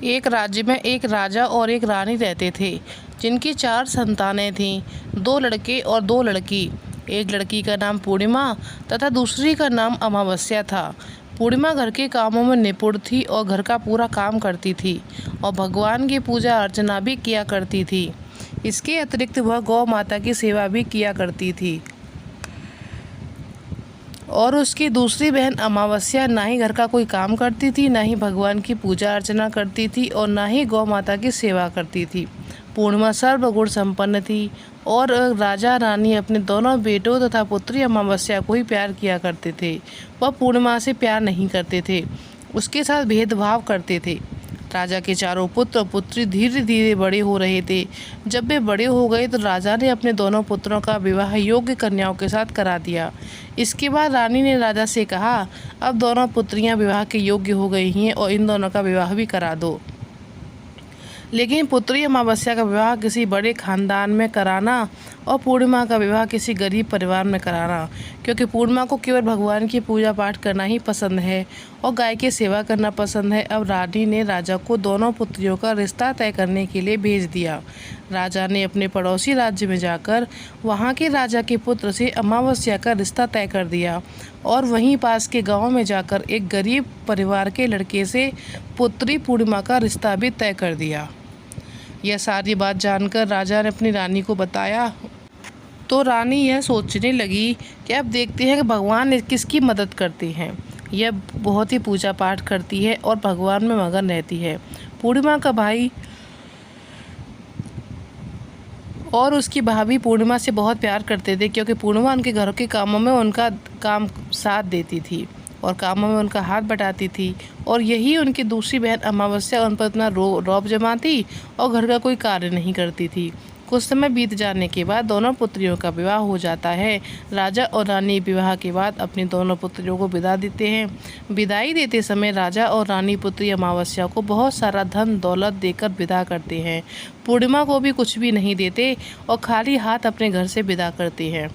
एक राज्य में एक राजा और एक रानी रहते थे, जिनकी 4 संतानें थीं, 2 लड़के और 2 लड़की। एक लड़की का नाम पूर्णिमा तथा दूसरी का नाम अमावस्या था। पूर्णिमा घर के कामों में निपुण थी और घर का पूरा काम करती थी और भगवान की पूजा अर्चना भी किया करती थी। इसके अतिरिक्त वह गौ माता की सेवा भी किया करती थी। और उसकी दूसरी बहन अमावस्या ना ही घर का कोई काम करती थी, ना ही भगवान की पूजा अर्चना करती थी और ना ही गौ माता की सेवा करती थी। पूर्णिमा सर्वगुण संपन्न थी और राजा रानी अपने दोनों बेटों तथा पुत्री अमावस्या को ही प्यार किया करते थे। वह पूर्णिमा से प्यार नहीं करते थे, उसके साथ भेदभाव करते थे। राजा के चारों पुत्र और पुत्री धीरे धीरे बड़े हो रहे थे। जब वे बड़े हो गए तो राजा ने अपने दोनों पुत्रों का विवाह योग्य कन्याओं के साथ करा दिया। इसके बाद रानी ने राजा से कहा, अब दोनों पुत्रियां विवाह के योग्य हो गई हैं और इन दोनों का विवाह भी करा दो। लेकिन पुत्री अमावस्या का विवाह किसी बड़े खानदान में कराना और पूर्णिमा का विवाह किसी गरीब परिवार में कराना, क्योंकि पूर्णिमा को केवल भगवान की पूजा पाठ करना ही पसंद है और गाय की सेवा करना पसंद है। अब रानी ने राजा को दोनों पुत्रियों का रिश्ता तय करने के लिए भेज दिया। राजा ने अपने पड़ोसी राज्य में जाकर वहाँ के राजा के पुत्र से अमावस्या का रिश्ता तय कर दिया और वहीं पास के गाँव में जाकर एक गरीब परिवार के लड़के से पुत्री पूर्णिमा का रिश्ता भी तय कर दिया। यह सारी बात जानकर राजा ने अपनी रानी को बताया तो रानी यह सोचने लगी कि अब देखते हैं कि भगवान किसकी मदद करते हैं। यह बहुत ही पूजा पाठ करती है और भगवान में मगन रहती है। पूर्णिमा का भाई और उसकी भाभी पूर्णिमा से बहुत प्यार करते थे, क्योंकि पूर्णिमा उनके घरों के कामों में उनका काम साथ देती थी और कामों में उनका हाथ बटाती थी। और यही उनकी दूसरी बहन अमावस्या उन पर इतना रौब जमाती और घर का कोई कार्य नहीं करती थी। कुछ समय बीत जाने के बाद दोनों पुत्रियों का विवाह हो जाता है। राजा और रानी विवाह के बाद अपनी दोनों पुत्रियों को विदा देते हैं। विदाई देते समय राजा और रानी पुत्री अमावस्या को बहुत सारा धन दौलत देकर विदा करते हैं। पूर्णिमा को भी कुछ भी नहीं देते और खाली हाथ अपने घर से विदा करते हैं।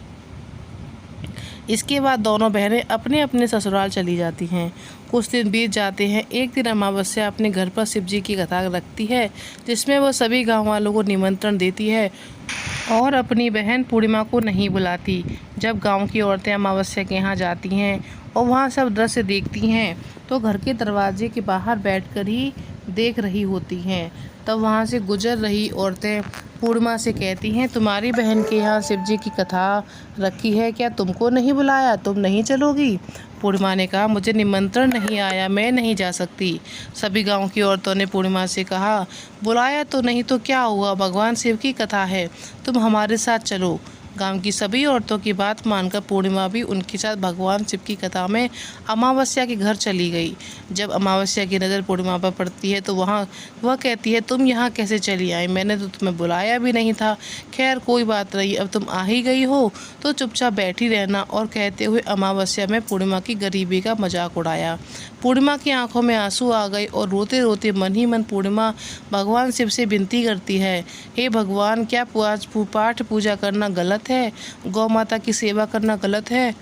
इसके बाद दोनों बहनें अपने अपने ससुराल चली जाती हैं। कुछ दिन बीत जाते हैं। एक दिन अमावस्या अपने घर पर शिव जी की कथा रखती है, जिसमें वह सभी गांव वालों को निमंत्रण देती है और अपनी बहन पूर्णिमा को नहीं बुलाती। जब गांव की औरतें अमावस्या के यहाँ जाती हैं और वहाँ सब दृश्य देखती हैं तो घर के दरवाजे के बाहर बैठकर ही देख रही होती हैं। तब वहाँ से गुजर रही औरतें पूर्णिमा से कहती हैं, तुम्हारी बहन के यहाँ शिव जी की कथा रखी है, क्या तुमको नहीं बुलाया, तुम नहीं चलोगी? पूर्णिमा ने कहा, मुझे निमंत्रण नहीं आया, मैं नहीं जा सकती। सभी गांव की औरतों ने पूर्णिमा से कहा, बुलाया तो नहीं तो क्या हुआ, भगवान शिव की कथा है, तुम हमारे साथ चलो। गांव की सभी औरतों की बात मानकर पूर्णिमा भी उनके साथ भगवान शिव की कथा में अमावस्या के घर चली गई। जब अमावस्या की नज़र पूर्णिमा पर पड़ती है तो वह कहती है, तुम यहाँ कैसे चली आई, मैंने तो तुम्हें बुलाया भी नहीं था। खैर कोई बात नहीं, अब तुम आ ही गई हो तो चुपचाप बैठी रहना। और कहते हुए अमावस्या में पूर्णिमा की गरीबी का मजाक उड़ाया। पूर्णिमा की आंखों में आंसू आ गए और रोते रोते मन ही मन पूर्णिमा भगवान शिव से विनती करती है, हे भगवान, क्या पाठ पूजा करना गलत है? गौ माता की सेवा करना गलत है?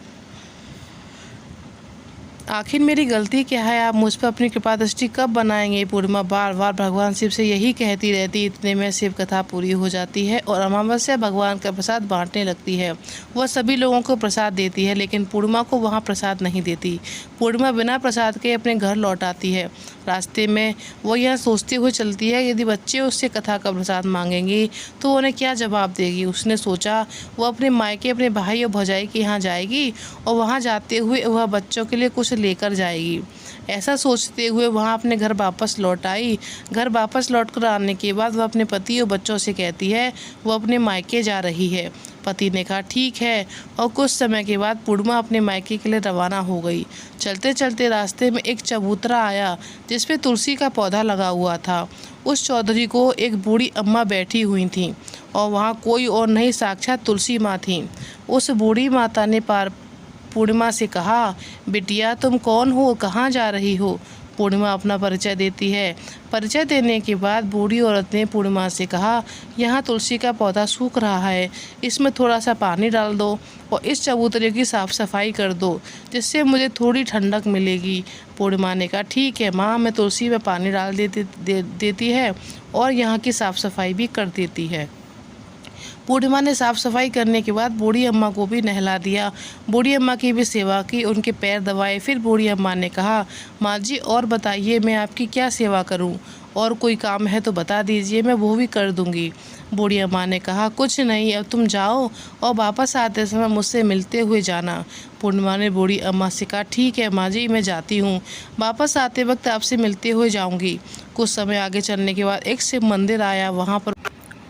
आखिर मेरी गलती क्या है? आप मुझ पर अपनी कृपा दृष्टि कब बनाएंगे? पूर्णिमा बार बार भगवान शिव से यही कहती रहती। इतने में शिव कथा पूरी हो जाती है और अमावस्या भगवान का प्रसाद बांटने लगती है। वह सभी लोगों को प्रसाद देती है, लेकिन पूर्णिमा को वहाँ प्रसाद नहीं देती। पूर्णिमा बिना प्रसाद के अपने घर लौट आती है। रास्ते में वो यह सोचते हुए चलती है, यदि बच्चे उससे कथा का प्रसाद मांगेंगी तो उन्हें क्या जवाब देगी। उसने सोचा वो अपने मायके अपने भाई और भौजाई के यहाँ जाएगी और वहाँ जाते हुए वह बच्चों के लिए कुछ लेकर जाएगी। ऐसा सोचते हुए वहाँ अपने घर वापस लौट आई। घर वापस लौट कर आने के बाद वह अपने पति और बच्चों से कहती है वो अपने मायके जा रही है। पति ने कहा ठीक है, और कुछ समय के बाद पूर्णिमा अपने मायके के लिए रवाना हो गई। चलते चलते रास्ते में एक चबूतरा आया जिसपे तुलसी का पौधा लगा हुआ था। उस चौधरी को एक बूढ़ी अम्मा बैठी हुई थी और वहाँ कोई और नहीं, साक्षात तुलसी माँ थी। उस बूढ़ी माता ने पूर्णिमा से कहा, बिटिया तुम कौन हो, कहाँ जा रही हो? पूर्णिमा अपना परिचय देती है। परिचय देने के बाद बूढ़ी औरत ने पूर्णिमा से कहा, यहाँ तुलसी का पौधा सूख रहा है, इसमें थोड़ा सा पानी डाल दो और इस चबूतरे की साफ़ सफाई कर दो, जिससे मुझे थोड़ी ठंडक मिलेगी। पूर्णिमा ने कहा, ठीक है माँ, मैं तुलसी में पानी डाल देती है और यहाँ की साफ़ सफाई भी कर देती है। पूर्णिमा ने साफ़ सफाई करने के बाद बूढ़ी अम्मा को भी नहला दिया। बूढ़ी अम्मा की भी सेवा की, उनके पैर दबाए। फिर बूढ़ी अम्मा ने कहा, माँ जी और बताइए मैं आपकी क्या सेवा करूँ, और कोई काम है तो बता दीजिए, मैं वो भी कर दूँगी। बूढ़ी अम्मा ने कहा, कुछ नहीं, अब तुम जाओ और वापस आते समय मुझसे मिलते हुए जाना। पूर्णिमा ने बूढ़ी अम्मा से कहा, ठीक है माँ जी, मैं जाती हूँ, वापस आते वक्त आपसे मिलते हुए जाऊँगी। कुछ समय आगे चलने के बाद एक शिव मंदिर आया। वहाँ पर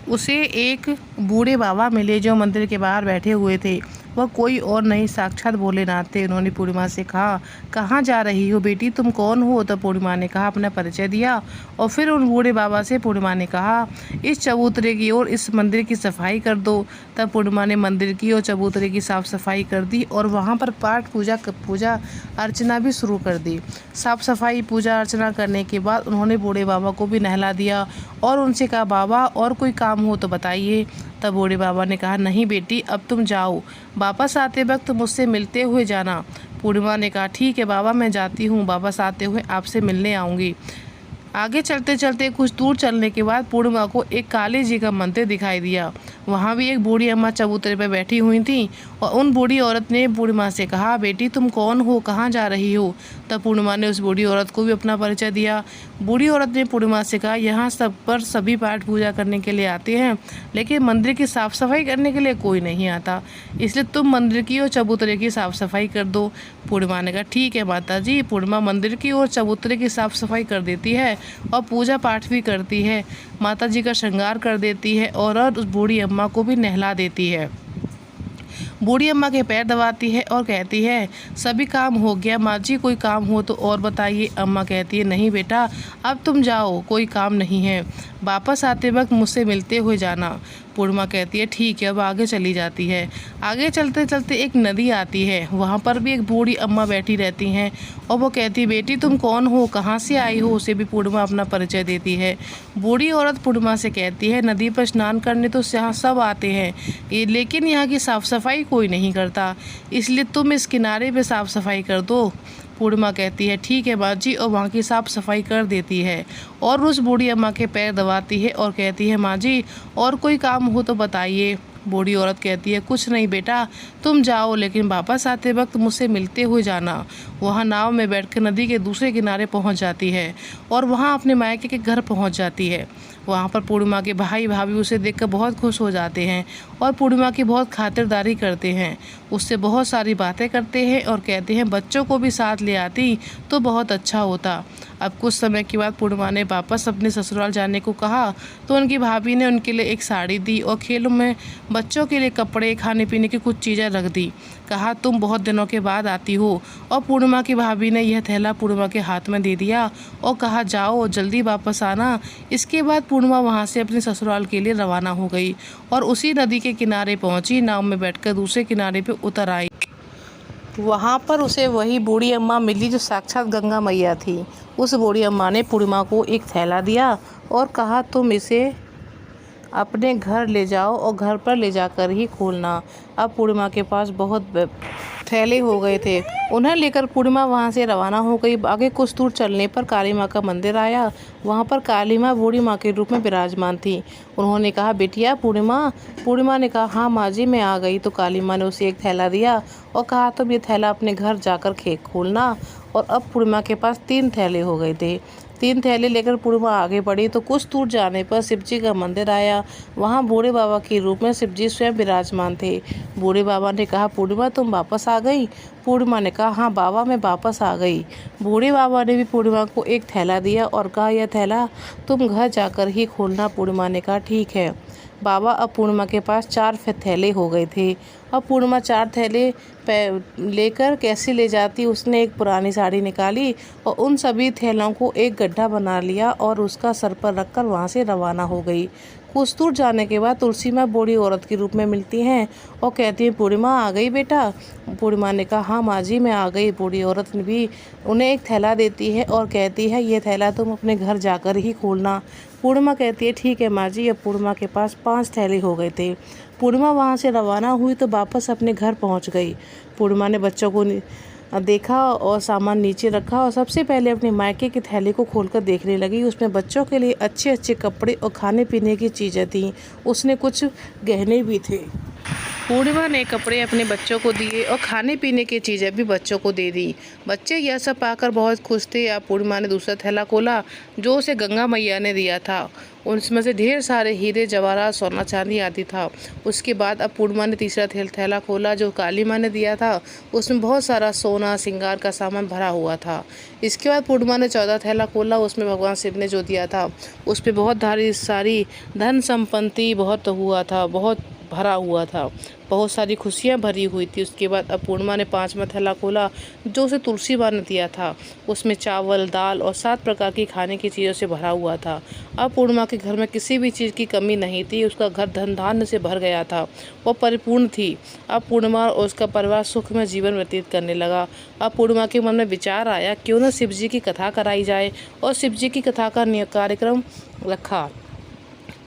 उसे एक बूढ़े बाबा मिले जो मंदिर के बाहर बैठे हुए थे। वह कोई और नहीं, साक्षात भोलेनाथ थे। उन्होंने पूर्णिमा से कहा, कहाँ जा रही हो बेटी, तुम कौन हो? तो पूर्णिमा ने कहा, अपना परिचय दिया। और फिर उन बूढ़े बाबा से पूर्णिमा ने कहा, इस चबूतरे की और इस मंदिर की सफाई कर दो। तब पूर्णिमा ने मंदिर की और चबूतरे की साफ़ सफाई कर दी और वहाँ पर पाठ पूजा अर्चना भी शुरू कर दी। साफ़ सफाई पूजा अर्चना करने के बाद उन्होंने बूढ़े बाबा को भी नहला दिया और उनसे कहा, बाबा और कोई काम हो तो बताइए। तब बूढ़े बाबा ने कहा, नहीं बेटी, अब तुम जाओ, वापस आते वक्त मुझसे मिलते हुए जाना। पूर्णिमा ने कहा, ठीक है बाबा, मैं जाती हूँ, वापस आते हुए आपसे मिलने आऊँगी। आगे चलते चलते कुछ दूर चलने के बाद पूर्णिमा को एक काली जी का मंदिर दिखाई दिया। वहाँ भी एक बूढ़ी अम्मा चबूतरे पर बैठी हुई थी और उन बूढ़ी औरत ने पूर्णिमा से कहा, बेटी तुम कौन हो, कहाँ जा रही हो? तब पूर्णिमा ने उस बूढ़ी औरत को भी अपना परिचय दिया। बूढ़ी औरत ने पूर्णिमा से कहा, यहाँ सब पर सभी पाठ पूजा करने के लिए आते हैं, लेकिन मंदिर की साफ़ सफाई करने के लिए कोई नहीं आता, इसलिए तुम मंदिर की और चबूतरे की साफ़ सफाई कर दो। पूर्णिमा ने कहा, ठीक है माता जी। पूर्णिमा मंदिर की और चबूतरे की साफ़ सफाई कर देती है और पूजा पाठ भी करती है, माता जी का श्रृंगार कर देती है और उस बूढ़ी अम्मा को भी नहला देती है। बूढ़ी अम्मा के पैर दबाती है और कहती है, सभी काम हो गया माँ जी, कोई काम हो तो और बताइए। अम्मा कहती है, नहीं बेटा, अब तुम जाओ, कोई काम नहीं है, वापस आते वक्त मुझसे मिलते हुए जाना। पूर्णिमा कहती है, ठीक है, अब आगे चली जाती है। आगे चलते चलते एक नदी आती है, वहाँ पर भी एक बूढ़ी अम्मा बैठी रहती हैं और वो कहती है, बेटी तुम कौन हो, कहाँ से आई हो? उसे भी पूर्णिमा अपना परिचय देती है। बूढ़ी औरत पूर्णिमा से कहती है, नदी पर स्नान करने तो यहाँ सब आते हैं, लेकिन यहाँ की साफ़ सफाई कोई नहीं करता, इसलिए तुम इस किनारे पे साफ़ सफाई कर दो। पूर्णिमा कहती है, ठीक है माँ जी, और वहाँ की साफ़ सफाई कर देती है और उस बूढ़ी अम्मा के पैर दबाती है और कहती है, माँ जी और कोई काम हो तो बताइए। बूढ़ी औरत कहती है, कुछ नहीं बेटा, तुम जाओ, लेकिन वापस आते वक्त मुझसे मिलते हुए जाना। वहाँ नाव में बैठकर नदी के दूसरे किनारे पहुँच जाती है और वहाँ अपने मायके के घर पहुँच जाती है। वहाँ पर पूर्णिमा के भाई भाभी उसे देखकर बहुत खुश हो जाते हैं और पूर्णिमा की बहुत खातिरदारी करते हैं, उससे बहुत सारी बातें करते हैं और कहते हैं, बच्चों को भी साथ ले आती तो बहुत अच्छा होता। अब कुछ समय के बाद पूर्णिमा ने वापस अपने ससुराल जाने को कहा तो उनकी भाभी ने उनके लिए एक साड़ी दी और खेलों में बच्चों के लिए कपड़े, खाने पीने की कुछ चीज़ें रख दी। कहा, तुम बहुत दिनों के बाद आती हो। और पूर्णिमा की भाभी ने यह थैला पूर्णिमा के हाथ में दे दिया और कहा, जाओ जल्दी वापस आना। इसके बाद पूर्णिमा वहाँ से अपने ससुराल के लिए रवाना हो गई और उसी नदी के किनारे पहुँची। नाव में बैठकर दूसरे किनारे पर उतर आई। वहाँ पर उसे वही बूढ़ी अम्मा मिली जो साक्षात गंगा मैया थी। उस बूढ़ी अम्मा ने पूर्णिमा को एक थैला दिया और कहा, तुम इसे अपने घर ले जाओ और घर पर ले जाकर ही खोलना। अब पूर्णिमा के पास बहुत थैले हो गए थे। उन्हें लेकर पूर्णिमा वहाँ से रवाना हो गई। आगे कुछ दूर चलने पर काली माँ का मंदिर आया। वहाँ पर काली माँ बूढ़ी माँ के रूप में विराजमान थी। उन्होंने कहा, बेटिया पूर्णिमा। पूर्णिमा ने कहा, हाँ माँ जी, मैं आ गई। तो काली माँ ने उसे एक थैला दिया और कहा, तुम ये थैला अपने घर जाकर खोलना। और अब पूर्णिमा के पास 3 थैले हो गए थे। 3 थैले लेकर पूर्णिमा आगे बढ़ी तो कुछ दूर जाने पर शिवजी का मंदिर आया। वहाँ बूढ़े बाबा के रूप में शिवजी स्वयं विराजमान थे। बूढ़े बाबा ने कहा, पूर्णिमा तुम वापस आ गई? पूर्णिमा ने कहा, हाँ बाबा, मैं वापस आ गई। बूढ़े बाबा ने भी पूर्णिमा को एक थैला दिया और कहा, यह थैला तुम घर जाकर ही खोलना। पूर्णिमा ने कहा, ठीक है बाबा। अब पूर्णिमा के पास 4 थैले हो गए थे। अब पूर्णिमा 4 थैले लेकर कैसे ले जाती? उसने एक पुरानी साड़ी निकाली और उन सभी थैलों को एक गड्ढा बना लिया और उसका सर पर रखकर वहाँ से रवाना हो गई। कुछ दूर जाने के बाद तुलसी माँ बूढ़ी औरत के रूप में मिलती हैं और कहती है, पूर्णिमा आ गई बेटा। पूर्णिमा ने कहा, हाँ माँ जी मैं आ गई। बूढ़ी औरत ने भी उन्हें एक थैला देती है और कहती है, ये थैला तुम अपने घर जाकर ही खोलना। पूर्णिमा कहती है, ठीक है माँ जी। अब पूर्णिमा के पास 5 थैले हो गए थे। पूर्णिमा वहाँ से रवाना हुई तो वापस अपने घर पहुँच गई। पूर्णिमा ने बच्चों को देखा और सामान नीचे रखा और सबसे पहले अपने मायके के थैले को खोलकर देखने लगी। उसमें बच्चों के लिए अच्छे अच्छे कपड़े और खाने पीने की चीज़ें थीं। उसने कुछ गहने भी थे। पूर्णिमा ने कपड़े अपने बच्चों को दिए और खाने पीने की चीज़ें भी बच्चों को दे दी। बच्चे यह सब पाकर बहुत खुश थे। अब पूर्णिमा ने दूसरा थैला खोला जो उसे गंगा मैया ने दिया था। उसमें से ढेर सारे हीरे जवाहरात सोना चांदी आदि था। उसके बाद अब पूर्णिमा ने तीसरा थैला खोला जो काली माँ ने दिया था। उसमें बहुत सारा सोना श्रृंगार का सामान भरा हुआ था। इसके बाद पूर्णिमा ने 14 थैला खोला। उसमें भगवान शिव ने जो दिया था उस पर बहुत सारी धन संपत्ति बहुत हुआ था, बहुत भरा हुआ था, बहुत सारी खुशियाँ भरी हुई थी। उसके बाद अब पूर्णिमा ने 5वां थैला खोला जो उसे तुलसी माँ ने दिया था। उसमें चावल, दाल और 7 प्रकार की खाने की चीज़ों से भरा हुआ था। अब पूर्णिमा के घर में किसी भी चीज़ की कमी नहीं थी। उसका घर धन धान्य से भर गया था, वो परिपूर्ण थी। अब पूर्णिमा और उसका परिवार सुख में जीवन व्यतीत करने लगा। अब पूर्णिमा के मन में विचार आया, क्यों न शिव जी की कथा कराई जाए, और शिव जी की कथा का कार्यक्रम रखा।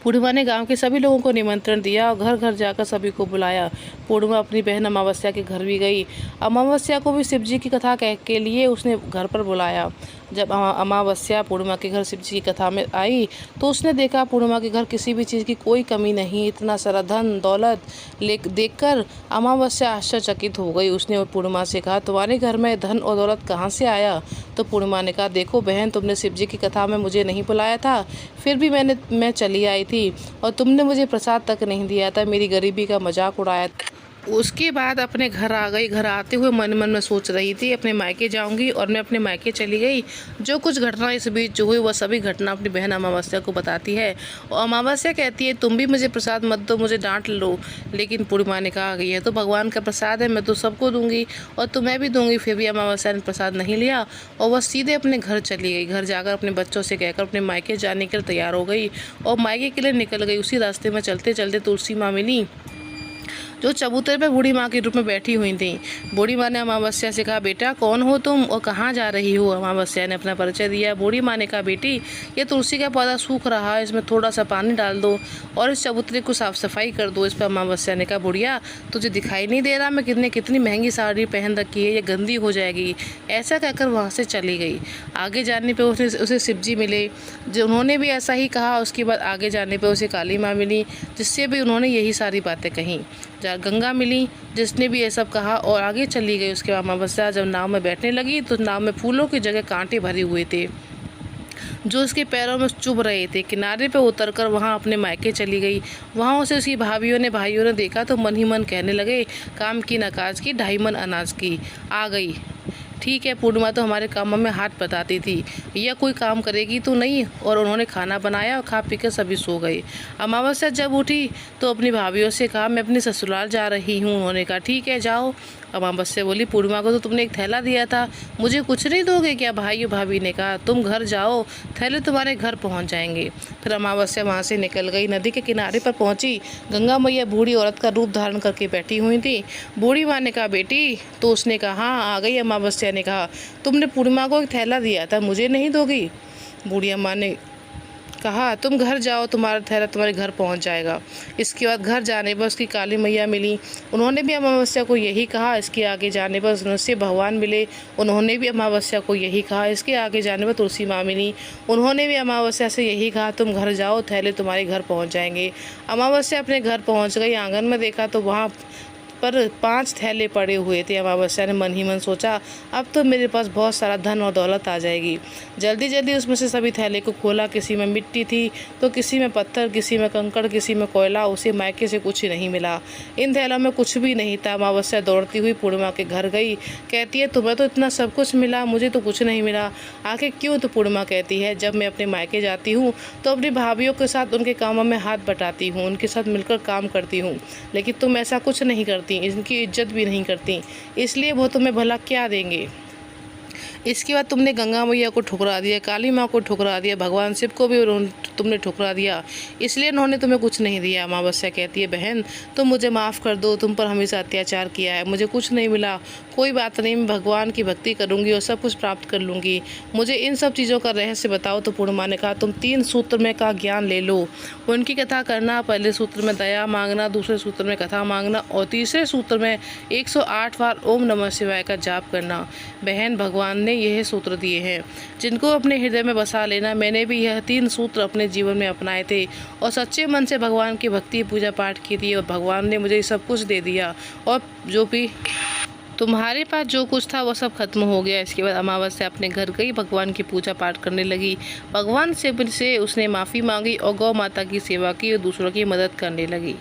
पूर्णिमा ने गांव के सभी लोगों को निमंत्रण दिया और घर घर जाकर सभी को बुलाया। पूर्णिमा अपनी बहन अमावस्या के घर भी गई। अमावस्या को भी शिव जी की कथा के लिए उसने घर पर बुलाया। जब अमावस्या पूर्णिमा के घर शिव जी की कथा में आई तो उसने देखा पूर्णिमा के घर किसी भी चीज़ की कोई कमी नहीं, इतना सारा धन दौलत देखकर अमावस्या आश्चर्यचकित हो गई। उसने पूर्णिमा से कहा, तुम्हारे घर में धन और दौलत कहाँ से आया? तो पूर्णिमा ने कहा, देखो बहन, तुमने शिव जी की कथा में मुझे नहीं बुलाया था, फिर भी मैं चली आई थी और तुमने मुझे प्रसाद तक नहीं दिया था, मेरी गरीबी का मजाक उड़ाया। उसके बाद अपने घर आ गई। घर आते हुए मन मन में सोच रही थी, अपने मायके जाऊंगी, और मैं अपने मायके चली गई। जो कुछ घटना इस बीच जो हुई वह सभी घटना अपनी बहन अमावस्या को बताती है। और अमावस्या कहती है, तुम भी मुझे प्रसाद मत दो, मुझे डांट लो। लेकिन पूर्णिमा ने कहा, ये तो भगवान का प्रसाद है, मैं तो सबको दूंगी और तुम्हें भी दूंगी। फिर भी अमावस्या ने प्रसाद नहीं लिया और वह सीधे अपने घर चली गई। घर जाकर अपने बच्चों से कहकर अपने मायके जाने के लिए तैयार हो गई और मायके के लिए निकल गई। उसी रास्ते में चलते चलते तुलसी माँ मिली जो चबूतरे पे बूढ़ी माँ के रूप में बैठी हुई थी। बूढ़ी माँ ने अमावस्या से कहा, बेटा कौन हो तुम और कहाँ जा रही हो? अमावस्या ने अपना परिचय दिया। बूढ़ी माँ ने कहा, बेटी ये तुलसी का पौधा सूख रहा है, इसमें थोड़ा सा पानी डाल दो और इस चबूतरे को साफ सफाई कर दो। इस पर अमावस्या ने कहा, बुढ़िया तुझे दिखाई नहीं दे रहा मैं कितनी महंगी साड़ी पहन रखी है, ये गंदी हो जाएगी। ऐसा कहकर वहाँ से चली गई। आगे जाने पर उसे शिव जी मिले, जो उन्होंने भी ऐसा ही कहा। उसके बाद आगे जाने पर उसे काली माँ मिली, जिससे भी उन्होंने यही सारी बातें कहीं। गंगा मिली, जिसने भी ये सब कहा और आगे चली गई। उसके बाद अमावस्या जब नाव में बैठने लगी तो नाव में फूलों की जगह कांटे भरे हुए थे जो उसके पैरों में चुभ रहे थे। किनारे पे उतरकर वहाँ अपने मायके चली गई। वहाँ उसे उसकी भाइयों ने देखा तो मन ही मन कहने लगे, काम की न काज की, 2.5 मन अनाज की। आ गई, ठीक है, पूर्णिमा तो हमारे कामों में हाथ बटाती थी, यह कोई काम करेगी तो नहीं। और उन्होंने खाना बनाया और खा पी कर सभी सो गए। अमावस्या जब उठी तो अपनी भाभीियों से कहा, मैं अपनी ससुराल जा रही हूँ। उन्होंने कहा, ठीक है जाओ। अमावस्या बोली, पूर्णिमा को तो तुमने एक थैला दिया था, मुझे कुछ नहीं दोगे क्या? भाभी ने कहा, तुम घर जाओ, थैले तुम्हारे घर पहुँच जाएंगे। फिर अमावस्या वहाँ से निकल गई। नदी के किनारे पर पहुँची। गंगा मैया बूढ़ी औरत का रूप धारण करके बैठी हुई थी। बूढ़ी माँ ने कहा, बेटी? तो उसने कहा, हाँ आ गई। अमावस्या ने कहा, तुमने पूर्णिमा को एक थैला दिया था, मुझे नहीं दोगी? बूढ़ी माँ ने कहा, तुम घर जाओ, तुम्हारा थैला तुम्हारे घर पहुंच जाएगा। इसके बाद घर जाने पर उसकी काली मैया मिली। उन्होंने भी अमावस्या को यही कहा। इसके आगे जाने पर उससे भगवान मिले। उन्होंने भी अमावस्या को यही कहा। इसके आगे जाने पर तुलसी माँ मिली। उन्होंने भी अमावस्या से यही कहा, तुम घर जाओ, थैले तुम्हारे घर पहुँच जाएंगे। अमावस्या अपने घर पहुँच गई। आंगन में देखा तो वहाँ पर 5 थैले पड़े हुए थे। अमावस्या ने मन ही मन सोचा, अब तो मेरे पास बहुत सारा धन और दौलत आ जाएगी। जल्दी जल्दी उसमें से सभी थैले को खोला। किसी में मिट्टी थी तो किसी में पत्थर, किसी में कंकड़, किसी में कोयला। उसे मायके से कुछ नहीं मिला। इन थैलों में कुछ भी नहीं था। अमावस्या दौड़ती हुई पूर्णिमा के घर गई। कहती है, तुम्हें तो इतना सब कुछ मिला, मुझे तो कुछ नहीं मिला, आखिर क्यों? तो पूर्णिमा कहती है, जब मैं अपने मायके जाती हूँ तो अपनी भाभीियों के साथ उनके कामों में हाथ बटाती हूँ, उनके साथ मिलकर काम करती हूँ, लेकिन तुम ऐसा कुछ नहीं करती, इनकी इज्जत भी नहीं करती, इसलिए वो तुम्हें भला क्या देंगे। इसके बाद तुमने गंगा मैया को ठुकरा दिया, काली माँ को ठुकरा दिया, भगवान शिव को भी तुमने ठुकरा दिया, इसलिए उन्होंने तुम्हें कुछ नहीं दिया। अमावस्या कहती है बहन तुम मुझे माफ़ कर दो, तुम पर हमेशा अत्याचार किया है, मुझे कुछ नहीं मिला, कोई बात नहीं, मैं भगवान की भक्ति करूँगी और सब कुछ प्राप्त कर लूँगी, मुझे इन सब चीज़ों का रहस्य बताओ। तो पूर्णिमा ने कहा तुम 3 सूत्र में का ज्ञान ले लो, उनकी कथा करना। पहले सूत्र में दया मांगना, दूसरे सूत्र में कथा मांगना और तीसरे सूत्र में 108 बार ओम नमः शिवाय का जाप करना। बहन भगवान ने यह सूत्र दिए हैं जिनको अपने हृदय में बसा लेना। मैंने भी यह 3 सूत्र अपने जीवन में अपनाए थे और सच्चे मन से भगवान की भक्ति पूजा पाठ की थी और भगवान ने मुझे सब कुछ दे दिया और जो भी तुम्हारे पास जो कुछ था वो सब खत्म हो गया। इसके बाद अमावस्या अपने घर गई, भगवान की पूजा पाठ करने लगी, भगवान से उसने माफ़ी मांगी और गौ माता की सेवा की और दूसरों की मदद करने लगी।